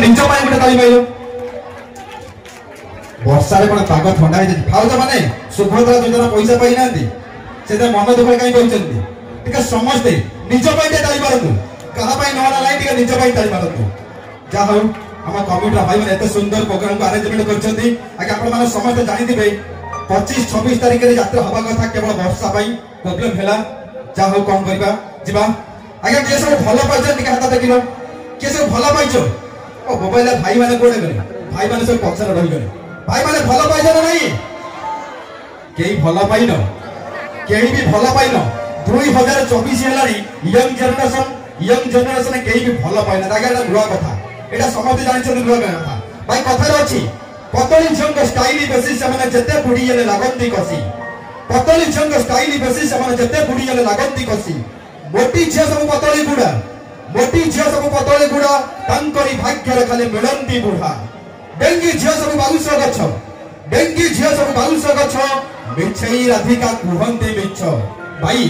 निज पाई गोटे ताली माइलो वर्षा रे कोन पाग ठंडा हे भाउज माने सुभद्रा योजना पैसा पाई नांती से मन दुख कहीं कहते टिके समस्ते निज पाई ताली मारतु कहा पाई नहला लाई टिके निज पाई ताली मारतु जा हो हम कमिटी भाई मैंने एत सुंदर प्रोग्राम को अरेंजमेंट करछंती आगे आपण माने समस्त जानि दिबे 25-26 तारिख रे यात्रा हवा कथा केवल वर्षा पाई प्रॉब्लम हैला जा हो कम करबा जिबा आगे के सब भलो पाइछ टिके हाथ देखिलो के सब भलो पाइछ ओ मोबाइल भाई माने कोडे गले भाई माने सब पछर रहि गले भाई माने भलो पाइछ ना नहीं केही भलो पाइनो केही भी भलो पाइनो 2024 हेलानी यंग जनरेशन केही भी भलो पाइना आगे रुआ कथा एटा समझ जानि रुआ कथा भाई कथा अछि पतली झंग स्टाइल बेसी से माने जते बुढ़ी येले लागंती कसी पतली झंग स्टाइल बेसी से माने जते बुढ़ी येले लागंती कसी मोटी झिया सब पतली गुडा मोटी झिया सब पतली गुडा तंकरी भाग्य रे खाली मिलंती बुढ़ा डेंगी झिया सब बाउस गछ डेंगी झिया सब बाउस गछ मिछई राधिका कुहंती मिछ भाई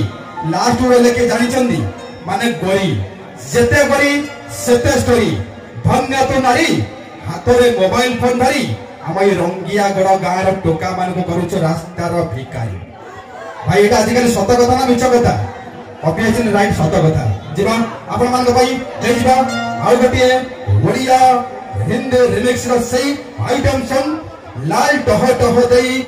लास्ट वे लेके जानि चंदी माने गोरी जते गोरी सेते स्टोरी भंगा तो नारी हाथरे मोबाइल फोन धरी हम रंगिया गड़ गाँव टोका मान को करूछ रास्तार भिकारी भाई एटा आजिकल सत कथा ना मिछ कथा ऑब्वियसली राइट सत कथा जीवा आपण मान भाई ले जीवा आउ गटिए ओडिया हिंदी रिमिक्स रो सही आइटम सॉन्ग लाल टह टह देई